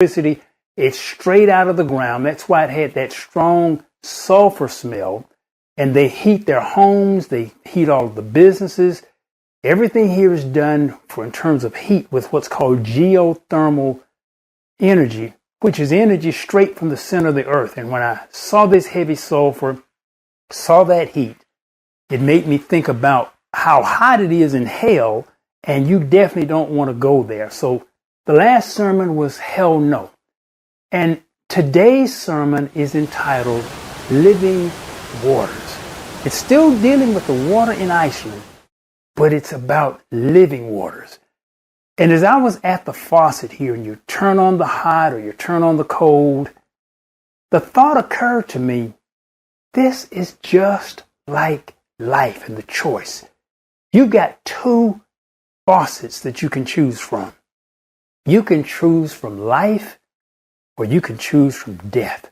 electricity. It's straight out of the ground. That's why it had that strong sulfur smell. And they heat their homes. They heat all of the businesses. Everything here is done in terms of heat with what's called geothermal energy, which is energy straight from the center of the earth. And when I saw this heavy sulfur, saw that heat, it made me think about how hot it is in hell, and you definitely don't want to go there. So the last sermon was Hell No. And today's sermon is entitled Living Waters. It's still dealing with the water in Iceland, but it's about living waters. And as I was at the faucet here, and you turn on the hot or you turn on the cold, the thought occurred to me, this is just like life and the choice. You've got two faucets that you can choose from. You can choose from life or you can choose from death.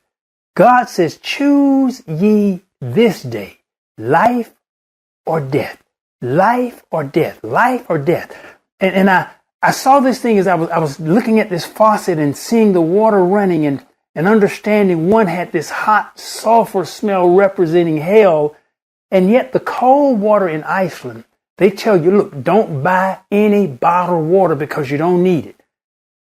God says, choose ye this day, life or death, life or death, life or death. And I saw this thing as I was looking at this faucet and seeing the water running and understanding one had this hot sulfur smell representing hell. And yet the cold water in Iceland, they tell you, look, don't buy any bottled water because you don't need it.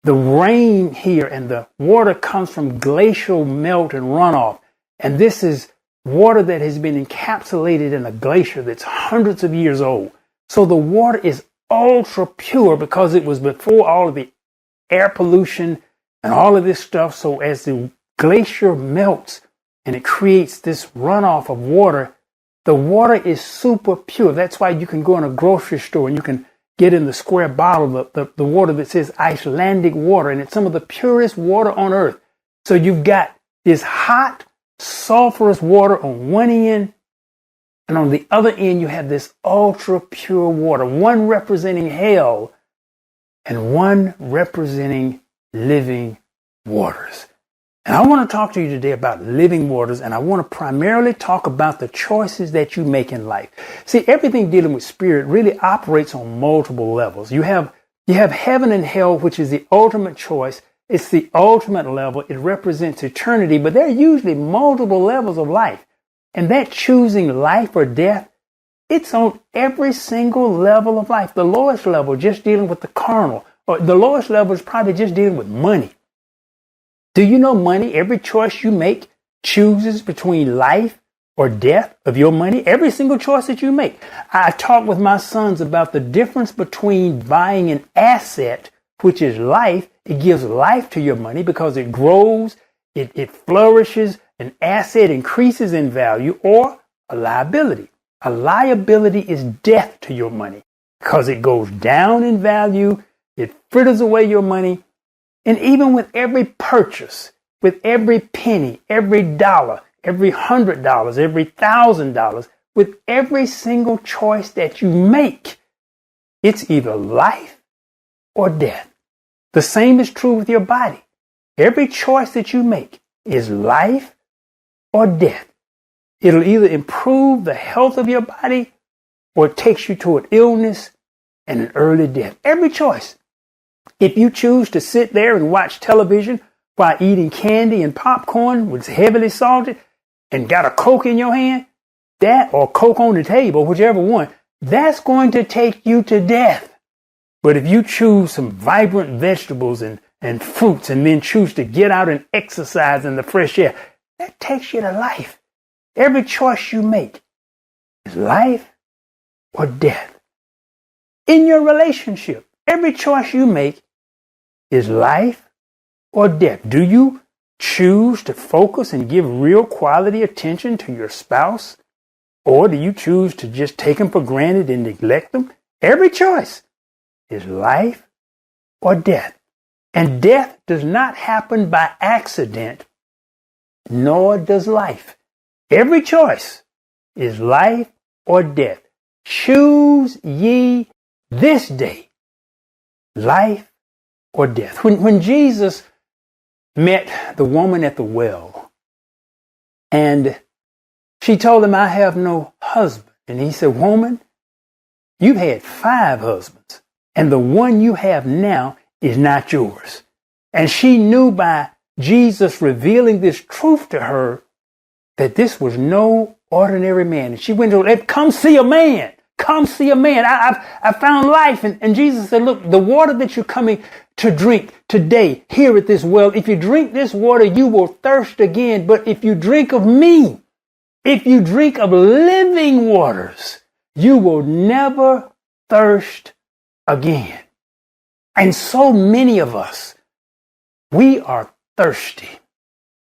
The rain here and the water comes from glacial melt and runoff. And this is water that has been encapsulated in a glacier that's hundreds of years old. So the water is ultra pure because it was before all of the air pollution and all of this stuff. So as the glacier melts and it creates this runoff of water, the water is super pure. That's why you can go in a grocery store and you can get in the square bottle the water that says Icelandic water, and it's some of the purest water on earth. So you've got this hot, sulfurous water on one end, and on the other end you have this ultra pure water, one representing hell and one representing living waters. And I want to talk to you today about living waters, and I want to primarily talk about the choices that you make in life. See, everything dealing with spirit really operates on multiple levels. You have heaven and hell, which is the ultimate choice. It's the ultimate level. It represents eternity, but there are usually multiple levels of life. And that choosing life or death, it's on every single level of life. The lowest level, just dealing with the carnal, or the lowest level is probably just dealing with money. Do you know money? Every choice you make chooses between life or death of your money. Every single choice that you make. I talk with my sons about the difference between buying an asset, which is life. It gives life to your money because it grows, it flourishes, an asset increases in value, or a liability. A liability is death to your money because it goes down in value, it fritters away your money. And even with every purchase, with every penny, every dollar, every $100, every $1,000, with every single choice that you make, it's either life or death. The same is true with your body. Every choice that you make is life or death. It'll either improve the health of your body or it takes you toward illness and an early death. Every choice. If you choose to sit there and watch television while eating candy and popcorn, which is heavily salted, and got a Coke in your hand, that or Coke on the table, whichever one, that's going to take you to death. But if you choose some vibrant vegetables and fruits and then choose to get out and exercise in the fresh air, that takes you to life. Every choice you make is life or death. In your relationship, every choice you make is life or death. Do you choose to focus and give real quality attention to your spouse? Or do you choose to just take them for granted and neglect them? Every choice is life or death. And death does not happen by accident, nor does life. Every choice is life or death. Choose ye this day, life or death. When Jesus met the woman at the well, and she told him, I have no husband. And he said, woman, you've had 5 husbands, and the one you have now is not yours. And she knew by Jesus revealing this truth to her that this was no ordinary man. And she went to him, come see a man. Come see a man. I found life. And Jesus said, look, the water that you're coming to drink today here at this well, if you drink this water, you will thirst again. But if you drink of me, if you drink of living waters, you will never thirst again. And so many of us, we are thirsty.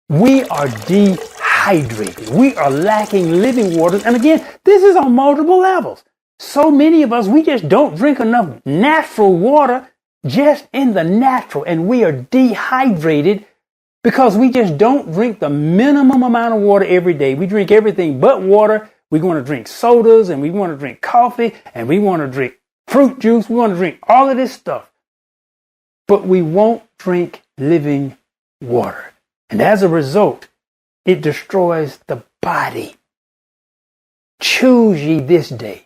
We are dehydrated. We are lacking living waters. And again, this is on multiple levels. So many of us, we just don't drink enough natural water just in the natural. And we are dehydrated because we just don't drink the minimum amount of water every day. We drink everything but water. We want to drink sodas and we want to drink coffee and we want to drink fruit juice. We want to drink all of this stuff. But we won't drink living water. And as a result, it destroys the body. Choose ye this day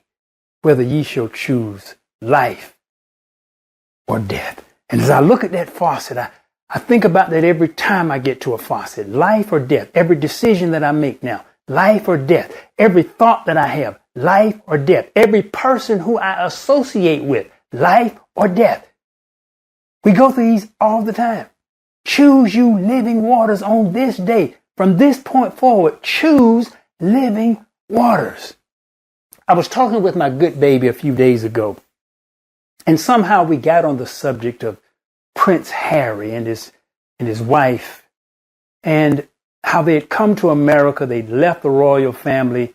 whether ye shall choose life or death. And as I look at that faucet, I think about that every time I get to a faucet. Life or death. Every decision that I make now. Life or death. Every thought that I have. Life or death. Every person who I associate with. Life or death. We go through these all the time. Choose you living waters on this day. From this point forward, choose living waters. I was talking with my good baby a few days ago, and somehow we got on the subject of Prince Harry and his wife, and how they had come to America. They'd left the royal family,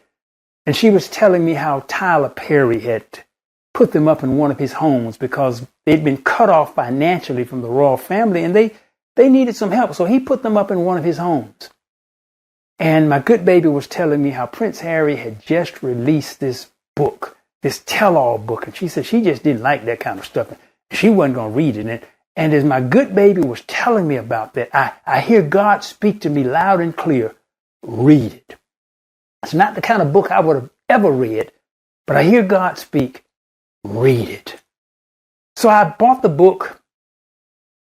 and she was telling me how Tyler Perry had put them up in one of his homes because they'd been cut off financially from the royal family, and they needed some help. So he put them up in one of his homes. And my good baby was telling me how Prince Harry had just released this book, this tell-all book. And she said she just didn't like that kind of stuff. She wasn't going to read it. And as my good baby was telling me about that, I hear God speak to me loud and clear. Read it. It's not the kind of book I would have ever read, but I hear God speak. Read it. So I bought the book.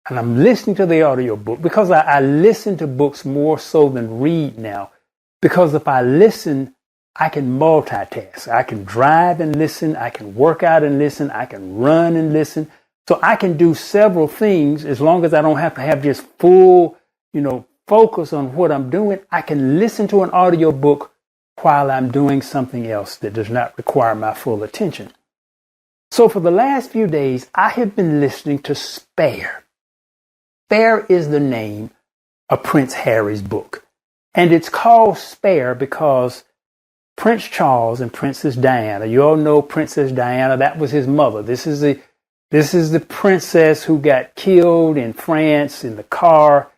And I'm listening to the audio book because I listen to books more so than read now. Because if I listen, I can multitask. I can drive and listen. I can work out and listen. I can run and listen. So I can do several things as long as I don't have to have just full, focus on what I'm doing. I can listen to an audio book while I'm doing something else that does not require my full attention. So for the last few days, I have been listening to Spare. Spare is the name of Prince Harry's book. And it's called Spare because Prince Charles and Princess Diana, you all know Princess Diana, that was his mother. This is the princess who got killed in France in the car.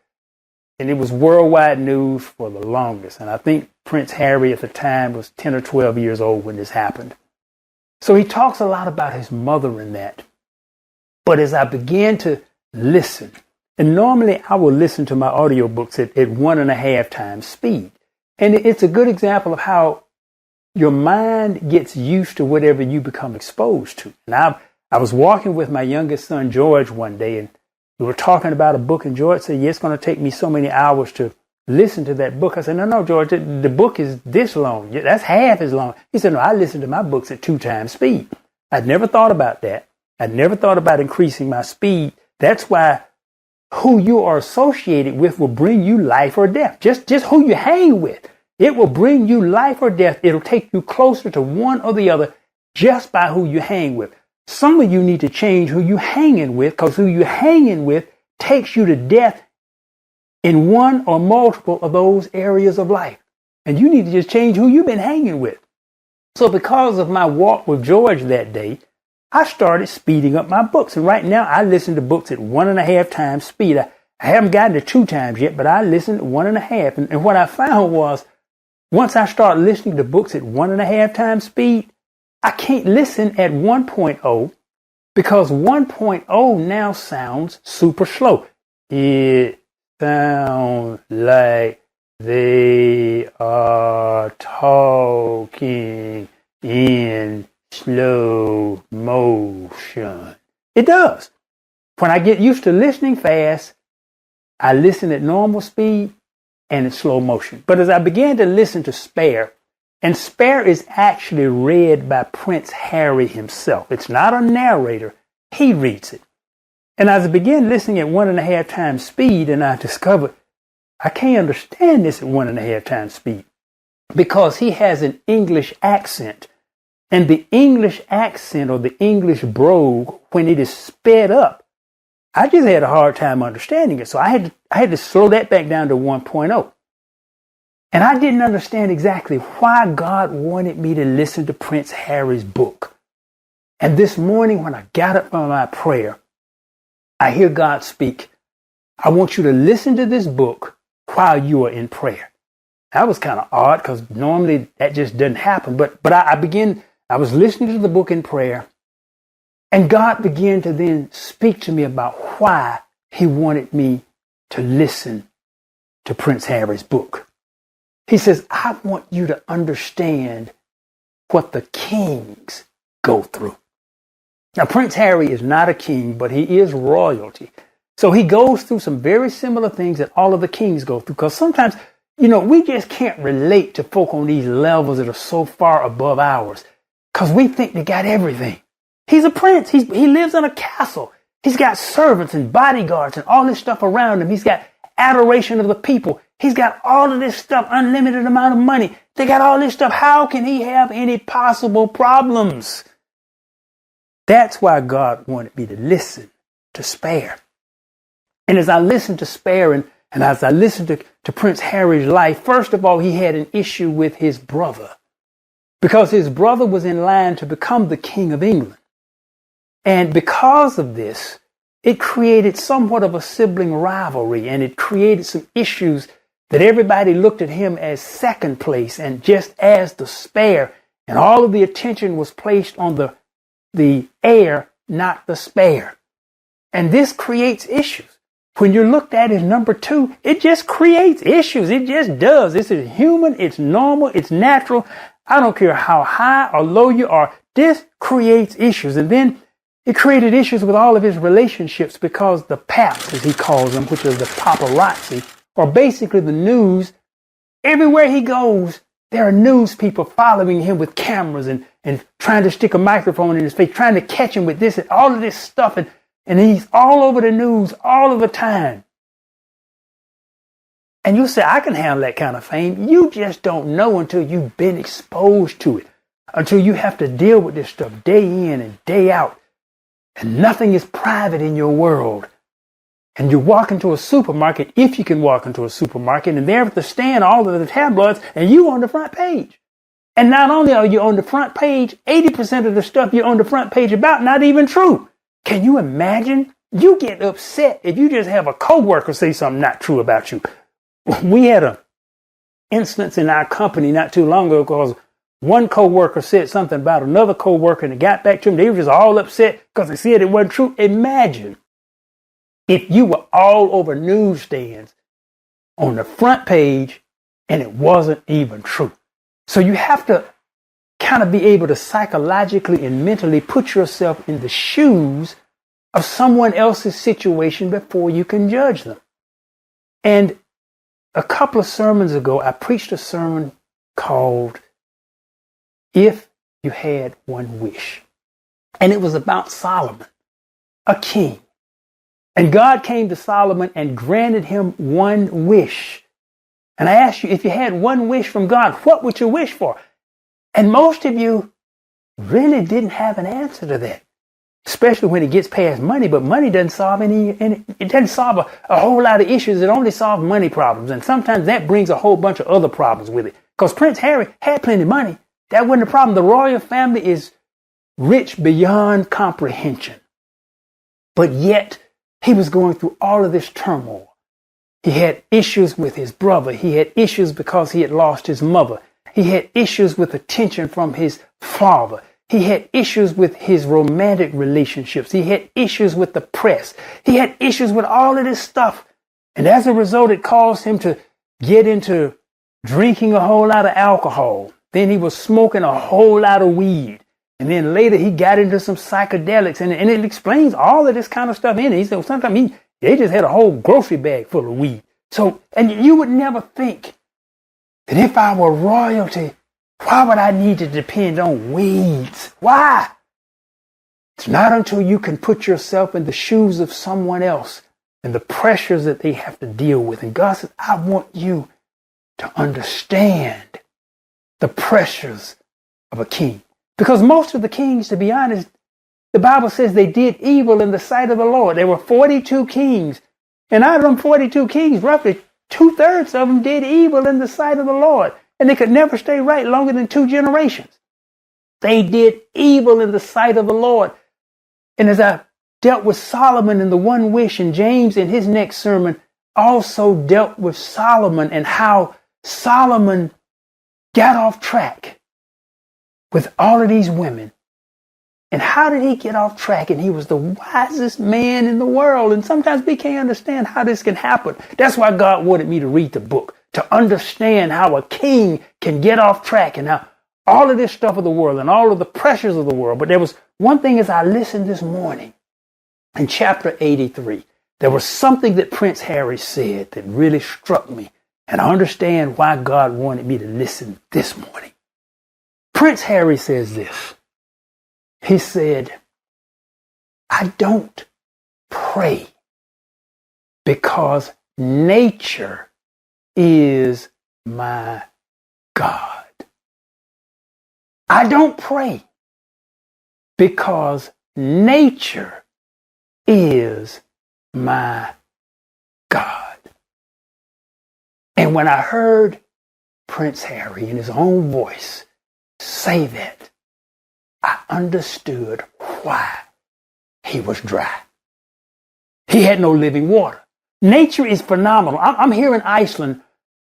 And it was worldwide news for the longest. And I think Prince Harry at the time was 10 or 12 years old when this happened. So he talks a lot about his mother in that. But as I began to listen, and normally I will listen to my audiobooks at 1.5 times speed. And it's a good example of how your mind gets used to whatever you become exposed to. And I was walking with my youngest son, George, one day, and we were talking about a book, and George said, yeah, it's going to take me so many hours to listen to that book. I said, no, George, the book is this long. That's half as long. He said, no, I listen to my books at 2 times speed. I'd never thought about that. I'd never thought about increasing my speed. That's why who you are associated with will bring you life or death. Just who you hang with. It will bring you life or death. It'll take you closer to one or the other just by who you hang with. Some of you need to change who you hanging with, because who you hanging with takes you to death in one or multiple of those areas of life. And you need to just change who you've been hanging with. So because of my walk with George that day, I started speeding up my books. And right now I listen to books at 1.5 times speed. I haven't gotten to 2 times yet, but I listened to 1.5. And what I found was once I start listening to books at 1.5 times speed, I can't listen at 1.0 because 1.0 now sounds super slow. It sounds like they are talking in slow motion. It does. When I get used to listening fast, I listen at normal speed and in slow motion. But as I began to listen to Spare, and Spare is actually read by Prince Harry himself. It's not a narrator. He reads it. And as I began listening at 1.5 times speed, and I discovered I can't understand this at 1.5 times speed because he has an English accent. And the English accent or the English brogue, when it is sped up, I just had a hard time understanding it. So I had to slow that back down to 1.0. And I didn't understand exactly why God wanted me to listen to Prince Harry's book. And this morning when I got up from my prayer, I hear God speak. I want you to listen to this book while you are in prayer. That was kind of odd because normally that just doesn't happen. But I was listening to the book in prayer, and God began to then speak to me about why he wanted me to listen to Prince Harry's book. He says, I want you to understand what the kings go through. Now, Prince Harry is not a king, but he is royalty. So he goes through some very similar things that all of the kings go through. Because sometimes, we just can't relate to folk on these levels that are so far above ours. Because we think they got everything. He's a prince. He lives in a castle. He's got servants and bodyguards and all this stuff around him. He's got adoration of the people. He's got all of this stuff, unlimited amount of money. They got all this stuff. How can he have any possible problems? That's why God wanted me to listen to Spare. And as I listened to Spare and as I listened to Prince Harry's life, first of all, he had an issue with his brother because his brother was in line to become the King of England. And because of this, it created somewhat of a sibling rivalry, and it created some issues that everybody looked at him as second place and just as the Spare, and all of the attention was placed on the heir, not the Spare. And this creates issues. When you're looked at as number 2, it just creates issues. It just does. This is human. It's normal. It's natural. I don't care how high or low you are. This creates issues. And then it created issues with all of his relationships because the paps, as he calls them, which is the paparazzi, are basically the news. Everywhere he goes, there are news people following him with cameras and trying to stick a microphone in his face, trying to catch him with this and all of this stuff. And he's all over the news all of the time. And you say, I can handle that kind of fame. You just don't know until you've been exposed to it, until you have to deal with this stuff day in and day out. And nothing is private in your world. And you walk into a supermarket, if you can walk into a supermarket, and there at the stand, all of the tabloids, and you on the front page. And not only are you on the front page, 80% of the stuff you're on the front page about not even true. Can you imagine? You get upset if you just have a coworker say something not true about you. We had an instance in our company not too long ago because one coworker said something about another coworker and it got back to them. They were just all upset because they said it wasn't true. Imagine if you were all over newsstands on the front page and it wasn't even true. So you have to kind of be able to psychologically and mentally put yourself in the shoes of someone else's situation before you can judge them. And a couple of sermons ago, I preached a sermon called If You Had One Wish. And it was about Solomon, a king. And God came to Solomon and granted him one wish. And I asked you, if you had one wish from God, what would you wish for? And most of you really didn't have an answer to that, especially when it gets past money. But money doesn't solve it doesn't solve a whole lot of issues. It only solves money problems. And sometimes that brings a whole bunch of other problems with it. Because Prince Harry had plenty of money. That wasn't a problem. The royal family is rich beyond comprehension. But yet he was going through all of this turmoil. He had issues with his brother. He had issues because he had lost his mother. He had issues with attention from his father. He had issues with his romantic relationships. He had issues with the press. He had issues with all of this stuff. And as a result, it caused him to get into drinking a whole lot of alcohol. Then he was smoking a whole lot of weed. And then later he got into some psychedelics. And it explains all of this kind of stuff in it. He said sometimes They just had a whole grocery bag full of weed. So, and you would never think that if I were royalty, why would I need to depend on weeds? Why? It's not until you can put yourself in the shoes of someone else and the pressures that they have to deal with. And God says, I want you to understand the pressures of a king. Because most of the kings, to be honest, the Bible says they did evil in the sight of the Lord. There were 42 kings. And out of them 42 kings, roughly 2/3 of them did evil in the sight of the Lord. And they could never stay right longer than 2 generations. They did evil in the sight of the Lord. And as I dealt with Solomon in the one wish, and James in his next sermon also dealt with Solomon and how Solomon got off track with all of these women. And how did he get off track? And he was the wisest man in the world. And sometimes we can't understand how this can happen. That's why God wanted me to read the book, to understand how a king can get off track and how all of this stuff of the world and all of the pressures of the world. But there was one thing as I listened this morning in chapter 83, there was something that Prince Harry said that really struck me. And I understand why God wanted me to listen this morning. Prince Harry says this. He said, I don't pray because nature is my God. I don't pray because nature is my God. And when I heard Prince Harry in his own voice say that, I understood why he was dry. He had no living water. Nature is phenomenal. I'm here in Iceland,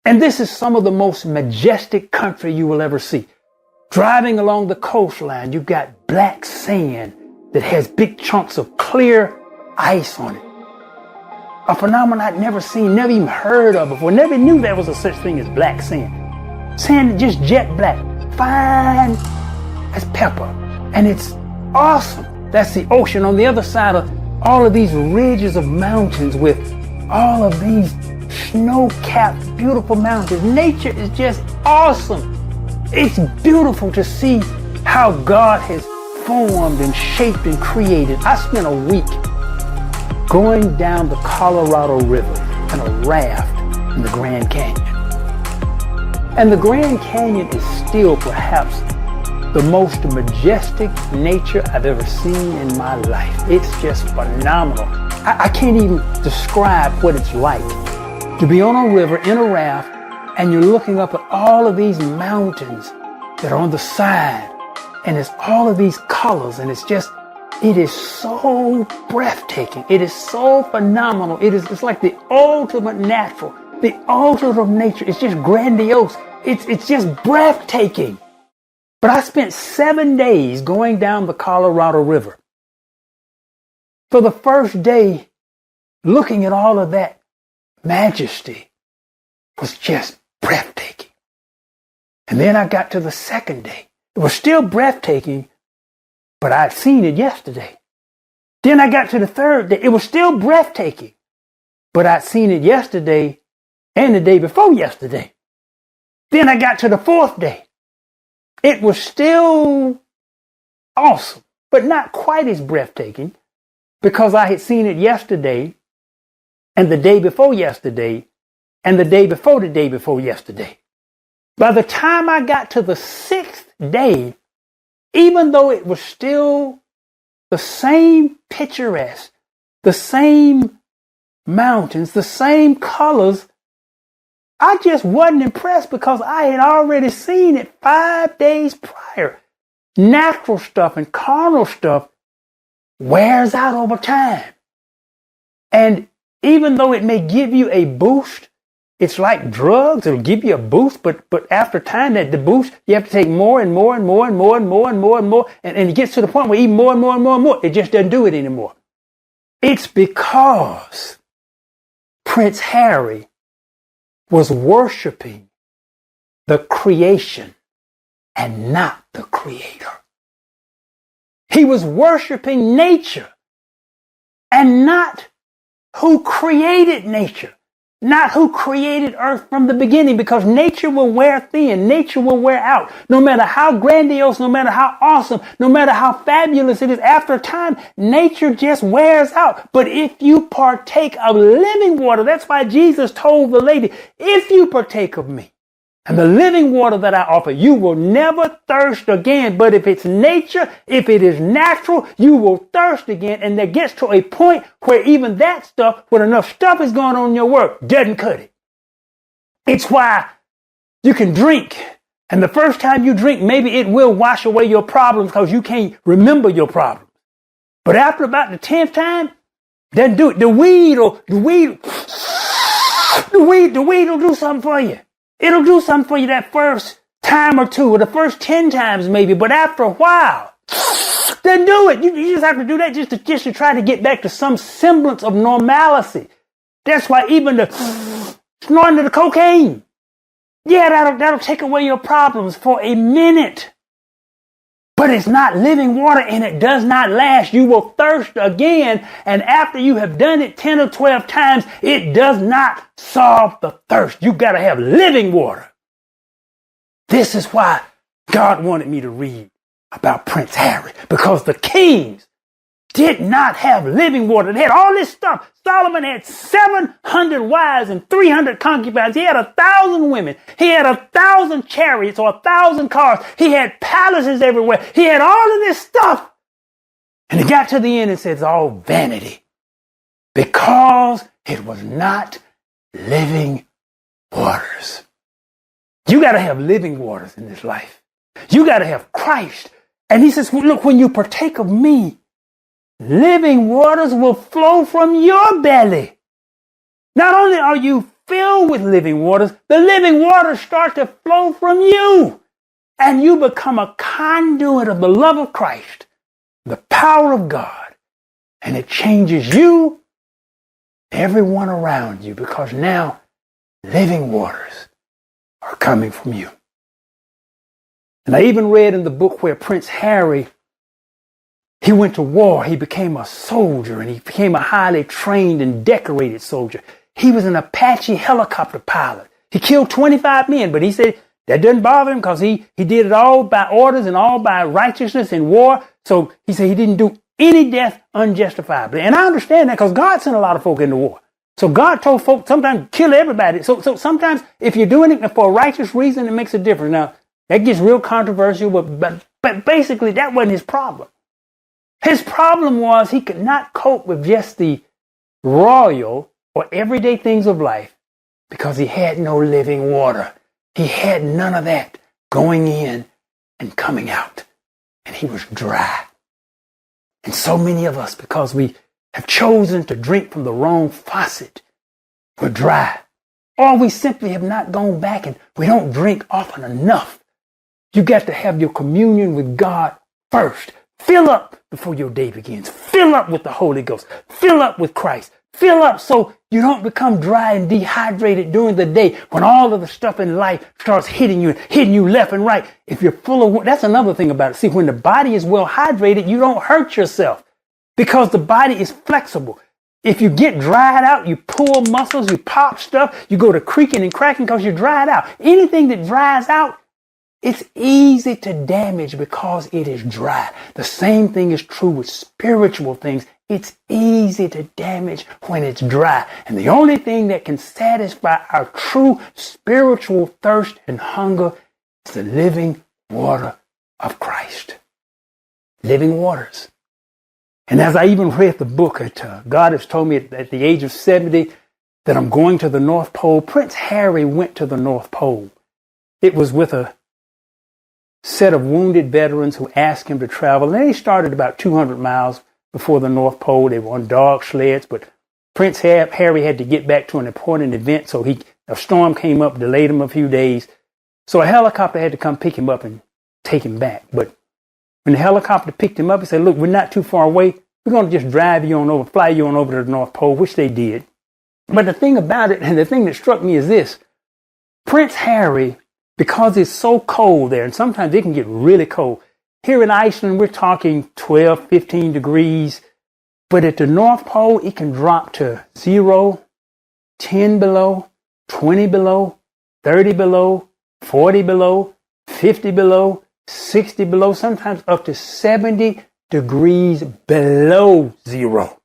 and this is some of the most majestic country you will ever see. Driving along the coastline, you've got black sand that has big chunks of clear ice on it. A phenomenon I'd never seen, never even heard of before, never knew there was a such thing as black sand. Sand just jet black, fine as pepper. And it's awesome. That's the ocean. On the other side of all of these ridges of mountains with all of these snow-capped, beautiful mountains. Nature is just awesome. It's beautiful to see how God has formed and shaped and created. I spent a week going down the Colorado River in a raft in the Grand Canyon. And the Grand Canyon is still perhaps the most majestic nature I've ever seen in my life. It's just phenomenal. I can't even describe what it's like to be on a river in a raft and you're looking up at all of these mountains that are on the side, and it's all of these colors, and it is so breathtaking. It is so phenomenal. It's like the ultimate natural, the ultimate of nature. It's just grandiose. It's just breathtaking. But I spent 7 days going down the Colorado River. For the first day, looking at all of that majesty was just breathtaking. And then I got to the second day. It was still breathtaking, but I'd seen it yesterday. Then I got to the third day. It was still breathtaking, but I'd seen it yesterday and the day before yesterday. Then I got to the fourth day. It was still awesome, but not quite as breathtaking because I had seen it yesterday and the day before yesterday and the day before the day before yesterday. By the time I got to the sixth day, even though it was still the same picturesque, the same mountains, the same colors, I just wasn't impressed because I had already seen it 5 days prior. Natural stuff and carnal stuff wears out over time. And even though it may give you a boost, it's like drugs. It'll give you a boost, but after time, that the boost, you have to take more and more and more and more and more and more and more. And it gets to the point where even more and more and more and more, it just doesn't do it anymore. It's because Prince Harry was worshiping the creation and not the creator. He was worshiping nature and not who created nature, not who created earth from the beginning, because nature will wear thin, nature will wear out. No matter how grandiose, no matter how awesome, no matter how fabulous it is, after a time, nature just wears out. But if you partake of living water, that's why Jesus told the lady, if you partake of me, and the living water that I offer, you will never thirst again. But if it's nature, if it is natural, you will thirst again. And there gets to a point where even that stuff, when enough stuff is going on in your work, doesn't cut it. It's why you can drink. And the first time you drink, maybe it will wash away your problems because you can't remember your problems. But after about the 10th time, doesn't do it. The weed will do something for you. It'll do something for you that first time or two, or the first 10 times maybe, but after a while, then do it. You just have to do that just to try to get back to some semblance of normalcy. That's why even the snorting of the cocaine, yeah, that'll take away your problems for a minute. But it's not living water and it does not last. You will thirst again. And after you have done it 10 or 12 times, it does not solve the thirst. You got to have living water. This is why God wanted me to read about Prince Harry, because the kings did not have living water. They had all this stuff. Solomon had 700 wives and 300 concubines. He had 1,000 women. He had 1,000 chariots or 1,000 cars. He had palaces everywhere. He had all of this stuff. And he got to the end and said, it's all vanity, because it was not living waters. You got to have living waters in this life. You got to have Christ. And he says, well, look, when you partake of me, living waters will flow from your belly. Not only are you filled with living waters, the living waters start to flow from you. And you become a conduit of the love of Christ, the power of God. And it changes you, everyone around you, because now living waters are coming from you. And I even read in the book where Prince Harry, he went to war. He became a soldier, and he became a highly trained and decorated soldier. He was an Apache helicopter pilot. He killed 25 men, but he said that doesn't bother him because he did it all by orders and all by righteousness in war. So he said he didn't do any death unjustifiably. And I understand that because God sent a lot of folk into war. So God told folk sometimes kill everybody. So sometimes if you're doing it for a righteous reason, it makes a difference. Now, that gets real controversial, but basically that wasn't his problem. His problem was he could not cope with just the royal or everyday things of life because he had no living water. He had none of that going in and coming out. And he was dry. And so many of us, because we have chosen to drink from the wrong faucet, we're dry. Or we simply have not gone back and we don't drink often enough. You got to have your communion with God first. Fill up before your day begins. Fill up with the Holy Ghost. Fill up with Christ. Fill up so you don't become dry and dehydrated during the day when all of the stuff in life starts hitting you left and right. If you're full of, that's another thing about it. See, when the body is well hydrated, you don't hurt yourself because the body is flexible. If you get dried out, you pull muscles, you pop stuff, you go to creaking and cracking because you're dried out. Anything that dries out, it's easy to damage because it is dry. The same thing is true with spiritual things. It's easy to damage when it's dry. And the only thing that can satisfy our true spiritual thirst and hunger is the living water of Christ. Living waters. And as I even read the book, God has told me at the age of 70 that I'm going to the North Pole. Prince Harry went to the North Pole. It was with a set of wounded veterans who asked him to travel. And they started about 200 miles before the North Pole. They were on dog sleds, but Prince Harry had to get back to an important event, so a storm came up, delayed him a few days. So a helicopter had to come pick him up and take him back. But when the helicopter picked him up, he said, look, we're not too far away. We're going to just drive you on over, fly you on over to the North Pole, which they did. But the thing about it, and the thing that struck me is this. Prince Harry, because it's so cold there, and sometimes it can get really cold. Here in Iceland, we're talking 12, 15 degrees. But at the North Pole, it can drop to 0, 10 below, 20 below, 30 below, 40 below, 50 below, 60 below, sometimes up to 70 degrees below 0.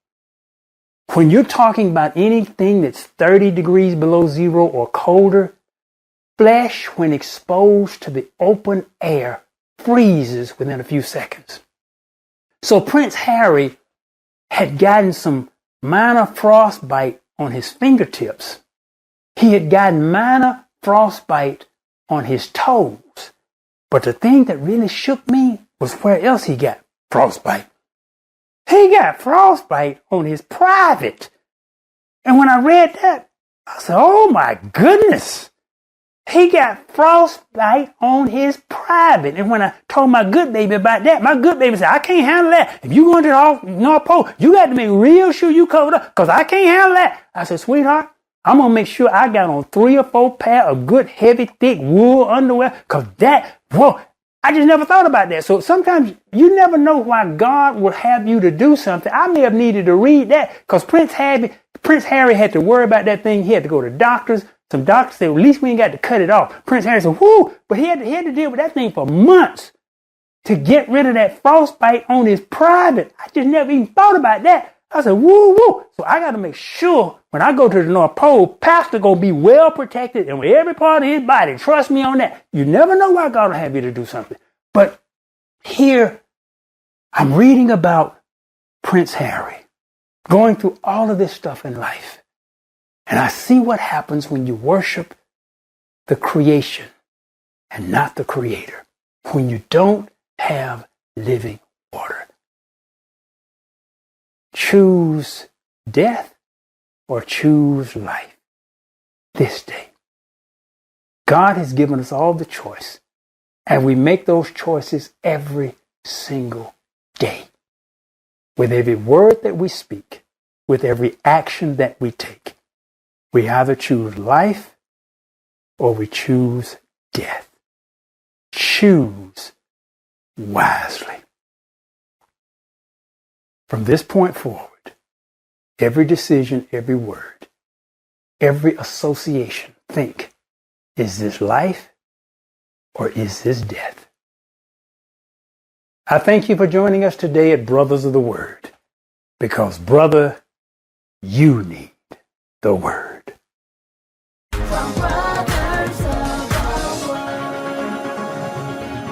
When you're talking about anything that's 30 degrees below 0 or colder, flesh, when exposed to the open air, freezes within a few seconds. So Prince Harry had gotten some minor frostbite on his fingertips. He had gotten minor frostbite on his toes. But the thing that really shook me was where else he got frostbite. He got frostbite on his private. And when I read that, I said, oh my goodness. He got frostbite on his private. And when I told my good baby about that, my good baby said, I can't handle that. If you go into the North Pole, you got to make real sure you covered up because I can't handle that. I said, sweetheart, I'm going to make sure I got on 3 or 4 pair of good, heavy, thick wool underwear because that, whoa, I just never thought about that. So sometimes you never know why God will have you to do something. I may have needed to read that because Prince Harry had to worry about that thing. He had to go to doctors. Some doctors said, well, at least we ain't got to cut it off. Prince Harry said, whoo, but he had to deal with that thing for months to get rid of that frostbite on his private. I just never even thought about that. I said, woo, woo. So I got to make sure when I go to the North Pole, Pastor going to be well protected and with every part of his body. Trust me on that. You never know why God will have you to do something. But here, I'm reading about Prince Harry going through all of this stuff in life. And I see what happens when you worship the creation and not the creator. When you don't have living water. Choose death or choose life this day. God has given us all the choice. And we make those choices every single day. With every word that we speak, with every action that we take. We either choose life or we choose death. Choose wisely. From this point forward, every decision, every word, every association, think, is this life or is this death? I thank you for joining us today at Brothers of the Word, because, brother, you need the Word.